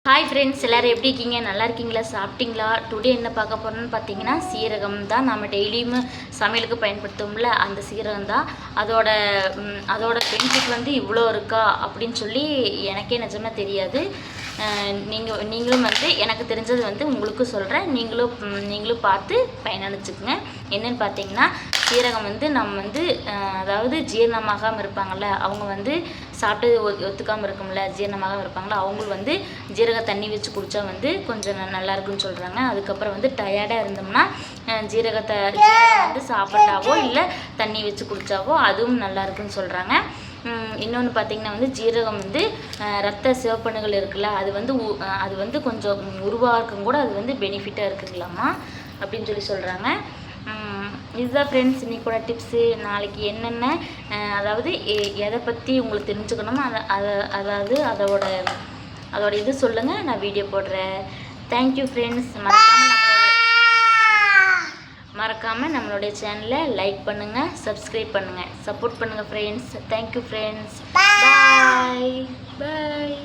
Hi friends, எல்லோரும் எப்படி இருக்கீங்க? நல்லா இருக்கீங்களா? சாப்பிட்டீங்களா? டுடே என்ன பார்க்க போகிறோன்னு பார்த்தீங்கன்னா, சீரகம் தான் நம்ம டெய்லியும் சமையலுக்கு பயன்படுத்துவோம்ல, அந்த சீரகம் தான். அதோட பெனிஃபிட் வந்து இவ்வளோ இருக்கா அப்படின்னு சொல்லி எனக்கே நிஜமாக தெரியாது. நீங்களும் வந்து எனக்கு தெரிஞ்சது வந்து உங்களுக்கு சொல்கிறேன். நீங்களும் பார்த்து பயனளிச்சுக்குங்க. என்னென்னு பார்த்தீங்கன்னா, சீரகம் வந்து நம்ம வந்து அதாவது ஜீரணமாகாமல் இருப்பாங்கள்ல, அவங்க வந்து சாப்பிட்டு ஒத்துக்காமல் இருக்கும்ல, ஜீரணமாகாமல் இருப்பாங்களா, அவங்களுக்கு வந்து ஜீரக தண்ணி வச்சு குடித்தா வந்து கொஞ்சம் நல்லா இருக்குன்னு சொல்கிறாங்க. அதுக்கப்புறம் வந்து டயர்டாக இருந்தோம்னா ஜீரகம் வந்து சாப்பிட்டாவோ இல்லை தண்ணி வச்சு குடித்தாவோ அதுவும் நல்லா இருக்குன்னு சொல்கிறாங்க. இன்னொன்று பார்த்திங்கன்னா வந்து ஜீரகம் வந்து ரத்த சிவப்பணுகள் இருக்குல்ல, அது வந்து கொஞ்சம் உருவாக்கம் கூட அது வந்து பெனிஃபிட்டாக இருக்குங்களாம்மா அப்படின்னு சொல்லி சொல்கிறாங்க. இதுதான் ஃப்ரெண்ட்ஸ் இன்றைக்கூட டிப்ஸு. நாளைக்கு என்னென்ன அதாவது எதை பற்றி உங்களுக்கு தெரிஞ்சுக்கணுமோ அதோட இது சொல்லுங்கள், நான் வீடியோ போடுறேன். Thank you friends. மறக்காமல் நம்மளுடைய சேனலை லைக் பண்ணுங்கள், சப்ஸ்கிரைப் பண்ணுங்கள், சப்போர்ட் பண்ணுங்கள் ஃப்ரெண்ட்ஸ். Thank you friends. பாய் பாய்.